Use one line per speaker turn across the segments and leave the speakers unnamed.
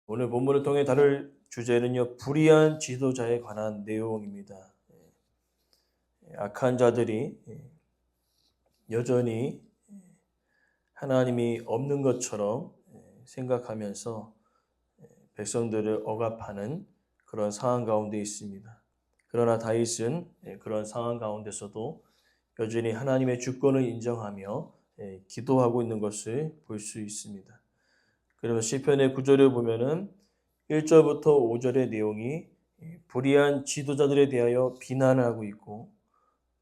오늘 본문을 통해 다룰 주제는요, 불의한 지도자에 관한 내용입니다. 악한 자들이 여전히 하나님이 없는 것처럼 생각하면서 백성들을 억압하는 그런 상황 가운데 있습니다. 그러나 다윗은 그런 상황 가운데서도 여전히 하나님의 주권을 인정하며 기도하고 있는 것을 볼 수 있습니다. 그러면서 시편의 9절을 보면은 1절부터 5절의 내용이 불의한 지도자들에 대하여 비난을 하고 있고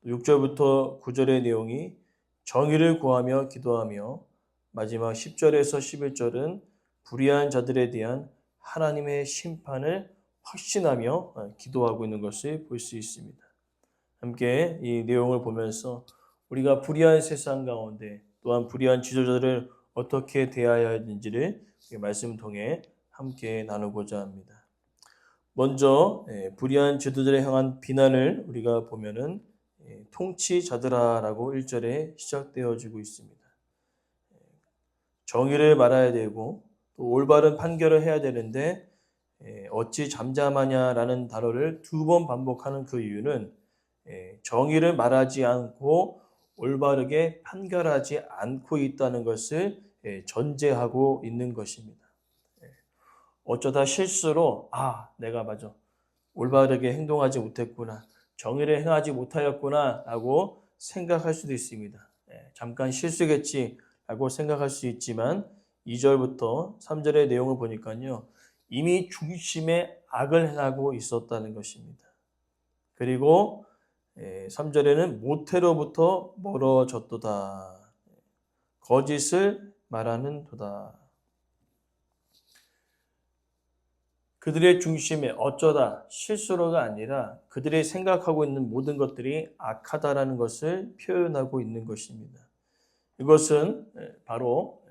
6절부터 9절의 내용이 정의를 구하며 기도하며 마지막 10절에서 11절은 불의한 자들에 대한 하나님의 심판을 확신하며 기도하고 있는 것을 볼 수 있습니다. 함께 이 내용을 보면서 우리가 불의한 세상 가운데 또한 불의한 지도자들을 어떻게 대해야 하는지를 말씀 통해 함께 나누고자 합니다. 먼저 불의한 지도자들에 향한 비난을 우리가 보면은 통치자들아라고 1절에 시작되어지고 있습니다. 정의를 말해야 되고 또 올바른 판결을 해야 되는데 어찌 잠잠하냐라는 단어를 2번 반복하는 그 이유는 정의를 말하지 않고 올바르게 판결하지 않고 있다는 것을 전제하고 있는 것입니다. 어쩌다 실수로 내가 맞아 올바르게 행동하지 못했구나, 정의를 행하지 못하였구나 라고 생각할 수도 있습니다. 잠깐 실수겠지 라고 생각할 수 있지만 2절부터 3절의 내용을 보니까요, 이미 중심에 악을 행하고 있었다는 것입니다. 그리고 3절에는 모태로부터 멀어졌도다. 거짓을 말하는 도다. 그들의 중심에 어쩌다 실수로가 아니라 그들이 생각하고 있는 모든 것들이 악하다라는 것을 표현하고 있는 것입니다. 이것은 바로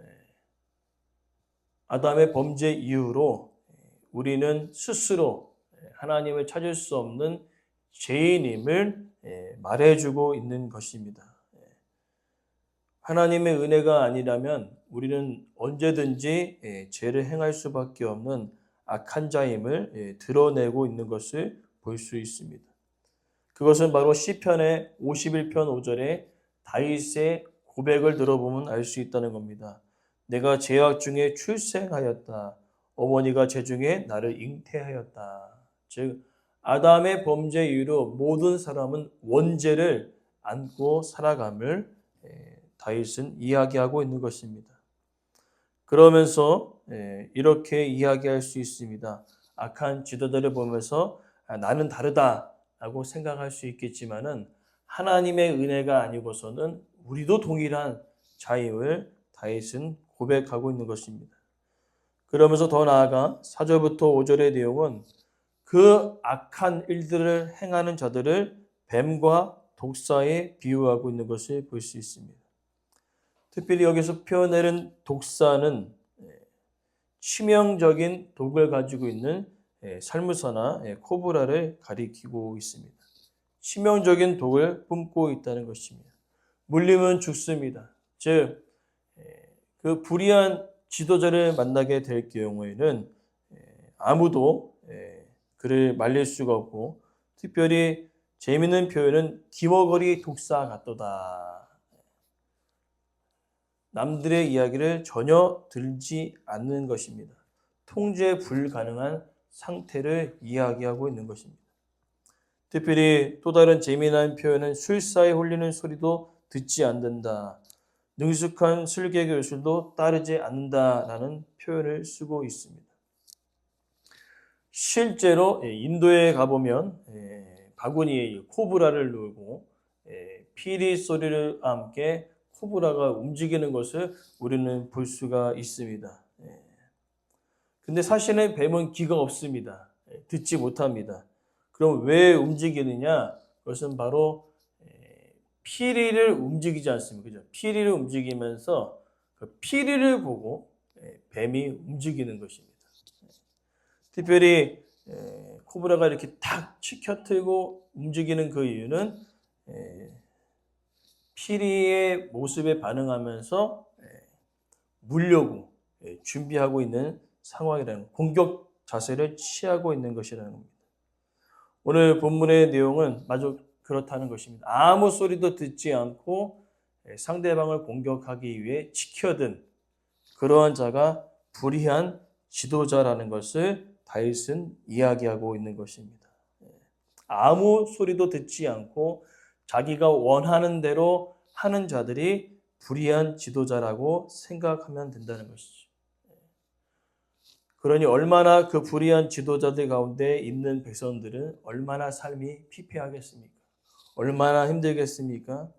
아담의 범죄 이후로 우리는 스스로 하나님을 찾을 수 없는 죄인임을 말해주고 있는 것입니다. 하나님의 은혜가 아니라면 우리는 언제든지 죄를 행할 수밖에 없는 악한 자임을 드러내고 있는 것을 볼 수 있습니다. 그것은 바로 시편의 51편 5절에 다윗의 고백을 들어보면 알 수 있다는 겁니다. 내가 죄악 중에 출생하였다. 어머니가 제 중에 나를 잉태하였다. 즉 아담의 범죄 이후로 모든 사람은 원죄를 안고 살아감을 다윗은 이야기하고 있는 것입니다. 그러면서 이렇게 이야기할 수 있습니다. 악한 지도자를 보면서 나는 다르다라고 생각할 수 있겠지만은 하나님의 은혜가 아니고서는 우리도 동일한 자임을 다윗은 고백하고 있는 것입니다. 그러면서 더 나아가 4절부터 5절의 내용은 그 악한 일들을 행하는 자들을 뱀과 독사에 비유하고 있는 것을 볼 수 있습니다. 특별히 여기서 표현하는 독사는 치명적인 독을 가지고 있는 살무사나 코브라를 가리키고 있습니다. 치명적인 독을 뿜고 있다는 것입니다. 물리면 죽습니다. 즉, 그 불의한 지도자를 만나게 될 경우에는 아무도 그를 말릴 수가 없고, 특별히 재미있는 표현은 기머거리 독사 같도다. 남들의 이야기를 전혀 들지 않는 것입니다. 통제 불가능한 상태를 이야기하고 있는 것입니다. 특별히 또 다른 재미난 표현은 술사에 홀리는 소리도 듣지 않는다. 능숙한 술객의 요술도 따르지 않는다라는 표현을 쓰고 있습니다. 실제로 인도에 가보면 바구니에 코브라를 놓고 피리 소리를 함께 코브라가 움직이는 것을 우리는 볼 수가 있습니다. 근데 사실은 뱀은 귀가 없습니다. 듣지 못합니다. 그럼 왜 움직이느냐? 그것은 바로 피리를 움직이지 않습니까? 그죠? 피리를 움직이면서 그 피리를 보고 뱀이 움직이는 것입니다. 특별히 코브라가 이렇게 탁 치켜들고 움직이는 그 이유는 피리의 모습에 반응하면서 물려고 준비하고 있는 상황이라는 공격 자세를 취하고 있는 것이라는 겁니다. 오늘 본문의 내용은 마저 그렇다는 것입니다. 아무 소리도 듣지 않고 상대방을 공격하기 위해 지켜든 그러한 자가 불의한 지도자라는 것을 다윗은 이야기하고 있는 것입니다. 아무 소리도 듣지 않고 자기가 원하는 대로 하는 자들이 불의한 지도자라고 생각하면 된다는 것이죠. 그러니 얼마나 그 불의한 지도자들 가운데 있는 백성들은 얼마나 삶이 피폐하겠습니까? 얼마나 힘들겠습니까?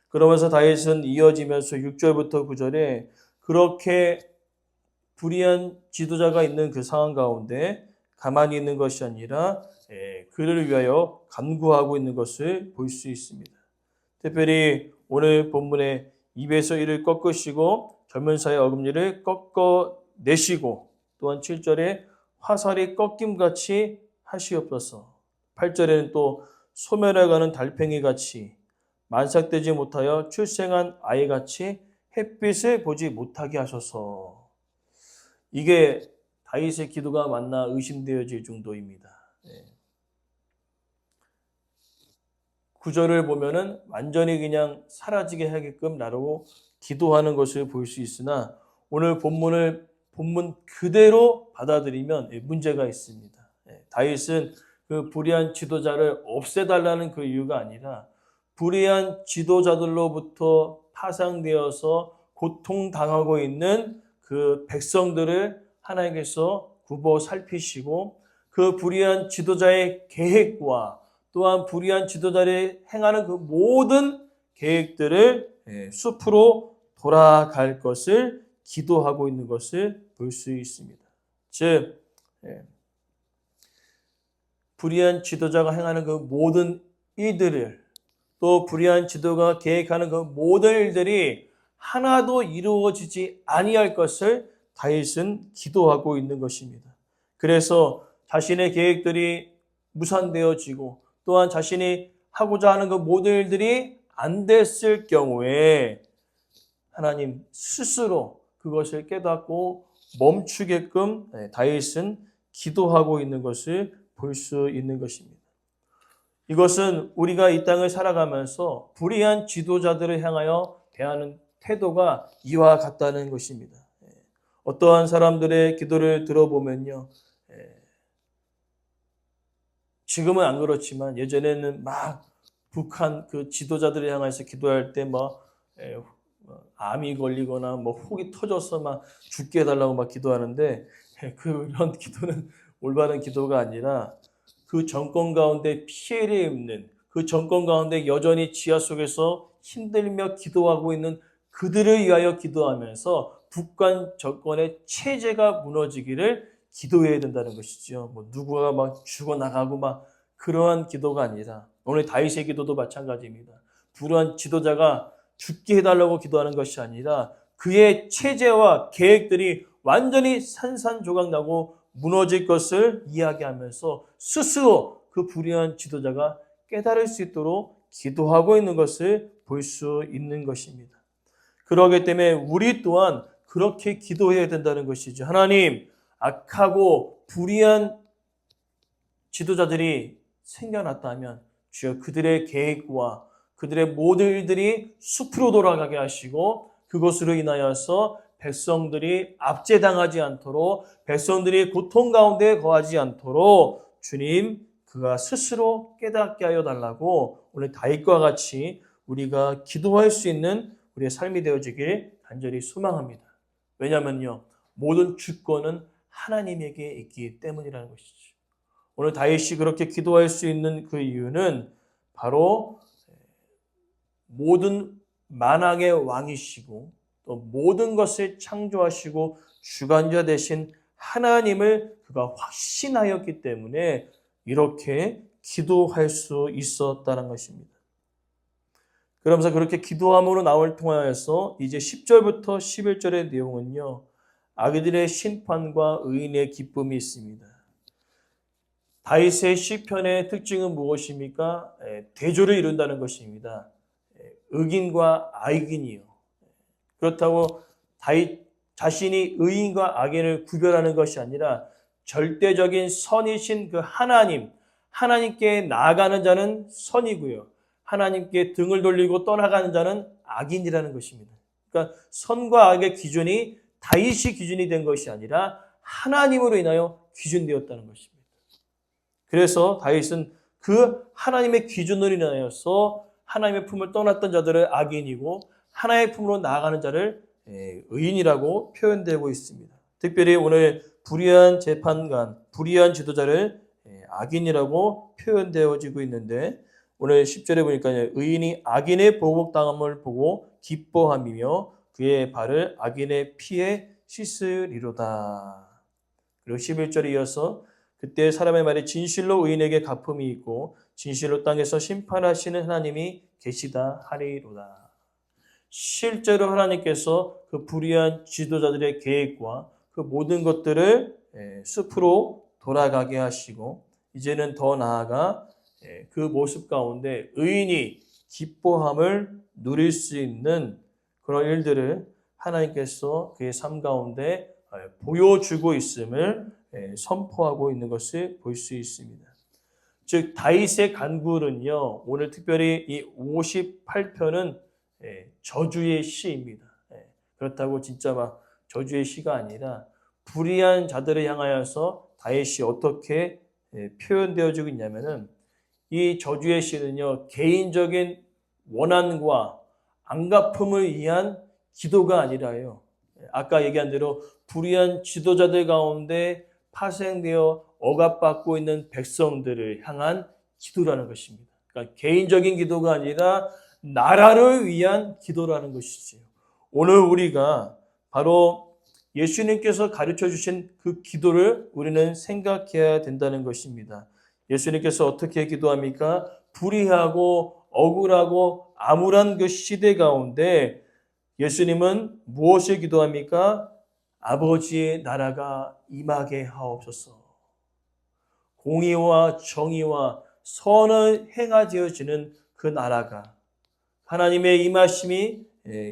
그러면서 다윗은 이어지면서 6절부터 9절에 그렇게 불의한 지도자가 있는 그 상황 가운데 가만히 있는 것이 아니라 그를 위하여 간구하고 있는 것을 볼 수 있습니다. 특별히 오늘 본문에 입에서 이를 꺾으시고 젊은 사의 어금니를 꺾어내시고 또한 7절에 화살이 꺾임같이 하시옵소서. 8절에는 또 소멸해가는 달팽이같이 만삭되지 못하여 출생한 아이같이 햇빛을 보지 못하게 하소서. 이게 다윗의 기도가 맞나 의심되어질 정도입니다. 9절을 보면은 완전히 그냥 사라지게 하게끔 나로 기도하는 것을 볼 수 있으나 오늘 본문 그대로 받아들이면 문제가 있습니다. 다윗은 그 불의한 지도자를 없애달라는 그 이유가 아니라 불의한 지도자들로부터 파상되어서 고통당하고 있는 그 백성들을 하나님께서 굽어 살피시고 그 불의한 지도자의 계획과 또한 불의한 지도자를 행하는 그 모든 계획들을 숲으로 돌아갈 것을 기도하고 있는 것을 볼 수 있습니다. 즉 불의한 지도자가 행하는 그 모든 일들을 또 불의한 지도가 계획하는 그 모든 일들이 하나도 이루어지지 아니할 것을 다윗은 기도하고 있는 것입니다. 그래서 자신의 계획들이 무산되어지고 또한 자신이 하고자 하는 그 모든 일들이 안 됐을 경우에 하나님 스스로 그것을 깨닫고 멈추게끔 다윗은 기도하고 있는 것을 볼 수 있는 것입니다. 이것은 우리가 이 땅을 살아가면서 불의한 지도자들을 향하여 대하는 태도가 이와 같다는 것입니다. 어떠한 사람들의 기도를 들어보면요. 지금은 안 그렇지만 예전에는 막 북한 그 지도자들을 향해서 기도할 때 암이 걸리거나 혹이 터져서 막 죽게 해달라고 막 기도하는데 그런 기도는 올바른 기도가 아니라 그 정권 가운데 피해를 입는 그 정권 가운데 여전히 지하 속에서 힘들며 기도하고 있는 그들을 위하여 기도하면서 북한 정권의 체제가 무너지기를 기도해야 된다는 것이죠. 누구가 막 죽어나가고 그러한 기도가 아니라 오늘 다윗의 기도도 마찬가지입니다. 불의한 지도자가 죽게 해달라고 기도하는 것이 아니라 그의 체제와 계획들이 완전히 산산조각나고 무너질 것을 이야기하면서 스스로 그 불의한 지도자가 깨달을 수 있도록 기도하고 있는 것을 볼 수 있는 것입니다. 그렇기 때문에 우리 또한 그렇게 기도해야 된다는 것이죠. 하나님, 악하고 불의한 지도자들이 생겨났다면 주여 그들의 계획과 그들의 모든 일들이 숲으로 돌아가게 하시고 그것으로 인하여서 백성들이 압제당하지 않도록 백성들이 고통 가운데 거하지 않도록 주님 그가 스스로 깨닫게 하여 달라고 오늘 다윗과 같이 우리가 기도할 수 있는 우리의 삶이 되어지길 간절히 소망합니다. 왜냐하면요 모든 주권은 하나님에게 있기 때문이라는 것이죠. 오늘 다윗이 그렇게 기도할 수 있는 그 이유는 바로 모든 만왕의 왕이시고 또 모든 것을 창조하시고 주관자 되신 하나님을 그가 확신하였기 때문에 이렇게 기도할 수 있었다는 것입니다. 그러면서 그렇게 기도함으로 나올 통하여서 이제 10절부터 11절의 내용은요. 악인들의 심판과 의인의 기쁨이 있습니다. 다윗의 시편의 특징은 무엇입니까? 대조를 이룬다는 것입니다. 의인과 악인이요. 그렇다고 다윗 자신이 의인과 악인을 구별하는 것이 아니라 절대적인 선이신 그 하나님께 나아가는 자는 선이고요. 하나님께 등을 돌리고 떠나가는 자는 악인이라는 것입니다. 그러니까 선과 악의 기준이 다윗이 기준이 된 것이 아니라 하나님으로 인하여 기준되었다는 것입니다. 그래서 다윗은 그 하나님의 기준으로 인하여서 하나님의 품을 떠났던 자들을 악인이고 하나님의 품으로 나아가는 자를 의인이라고 표현되고 있습니다. 특별히 오늘 불의한 재판관, 불의한 지도자를 악인이라고 표현되어지고 있는데 오늘 10절에 보니까 의인이 악인의 보복당함을 보고 기뻐함이며 그의 발을 악인의 피에 씻으리로다. 그리고 11절에 이어서 그때 사람의 말이 진실로 의인에게 갚음이 있고 진실로 땅에서 심판하시는 하나님이 계시다 하리로다. 실제로 하나님께서 그 불의한 지도자들의 계획과 그 모든 것들을 숲으로 돌아가게 하시고 이제는 더 나아가 그 모습 가운데 의인이 기뻐함을 누릴 수 있는 그런 일들을 하나님께서 그의 삶 가운데 보여주고 있음을 선포하고 있는 것을 볼 수 있습니다. 즉 다윗의 간구는요. 오늘 특별히 이 58편은 저주의 시입니다. 그렇다고 진짜 막 저주의 시가 아니라 불의한 자들을 향하여서 다윗이 어떻게 표현되어지고 있냐면은 이 저주의 시는요. 개인적인 원한과 안갚음을 위한 기도가 아니라요. 아까 얘기한 대로 불의한 지도자들 가운데 파생되어 억압받고 있는 백성들을 향한 기도라는 것입니다. 그러니까 개인적인 기도가 아니라 나라를 위한 기도라는 것이지요. 오늘 우리가 바로 예수님께서 가르쳐 주신 그 기도를 우리는 생각해야 된다는 것입니다. 예수님께서 어떻게 기도합니까? 불의하고 억울하고 암울한 그 시대 가운데 예수님은 무엇을 기도합니까? 아버지의 나라가 임하게 하옵소서. 공의와 정의와 선을 행하되어지는 그 나라가 하나님의 임하심이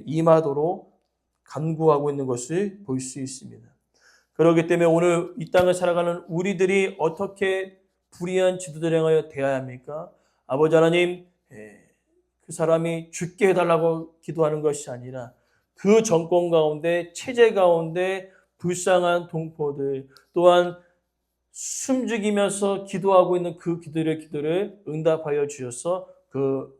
임하도록 간구하고 있는 것을 볼 수 있습니다. 그렇기 때문에 오늘 이 땅을 살아가는 우리들이 어떻게 불의한 지도자를 향하여 대해야 합니까? 아버지 하나님, 그 사람이 죽게 해달라고 기도하는 것이 아니라 그 정권 가운데, 체제 가운데 불쌍한 동포들 또한 숨죽이면서 기도하고 있는 그 기도를 응답하여 주셔서 그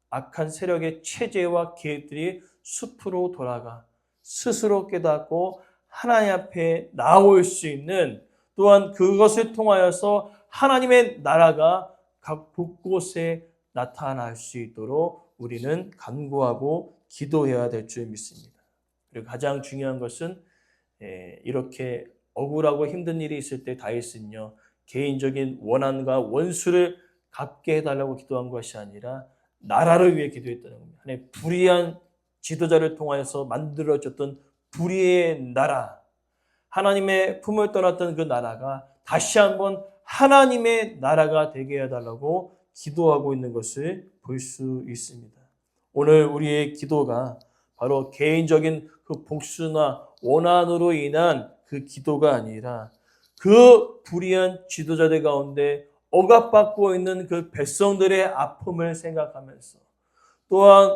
악한 세력의 체제와 계획들이 숲으로 돌아가 스스로 깨닫고 하나님 앞에 나올 수 있는 또한 그것을 통하여서 하나님의 나라가 각 곳곳에 나타날 수 있도록 우리는 간구하고 기도해야 될 줄 믿습니다. 그리고 가장 중요한 것은 이렇게 억울하고 힘든 일이 있을 때 다윗은요 개인적인 원한과 원수를 갚게 해달라고 기도한 것이 아니라 나라를 위해 기도했다는 겁니다. 하나님 불의한 지도자를 통하여서 만들어졌던 불의의 나라, 하나님의 품을 떠났던 그 나라가 다시 한번 하나님의 나라가 되게 해달라고 기도하고 있는 것을 볼 수 있습니다. 오늘 우리의 기도가 바로 개인적인 그 복수나 원한으로 인한 그 기도가 아니라 그 불의한 지도자들 가운데 억압받고 있는 그 백성들의 아픔을 생각하면서 또한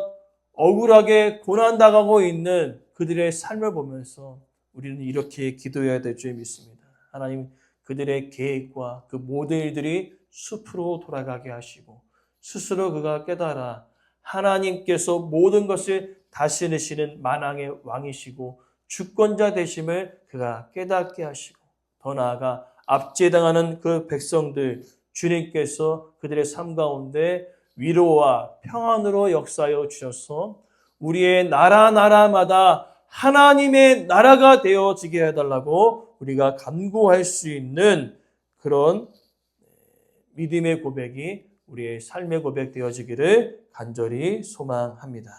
억울하게 고난당하고 있는 그들의 삶을 보면서 우리는 이렇게 기도해야 될 줄 믿습니다. 하나님 그들의 계획과 그 모든 일들이 숲으로 돌아가게 하시고 스스로 그가 깨달아 하나님께서 모든 것을 다스리시는 만왕의 왕이시고 주권자 되심을 그가 깨닫게 하시고 더 나아가 압제당하는 그 백성들 주님께서 그들의 삶 가운데 위로와 평안으로 역사하여 주셔서 우리의 나라마다 하나님의 나라가 되어지게 해달라고 우리가 간구할 수 있는 그런 믿음의 고백이 우리의 삶의 고백 되어지기를 간절히 소망합니다.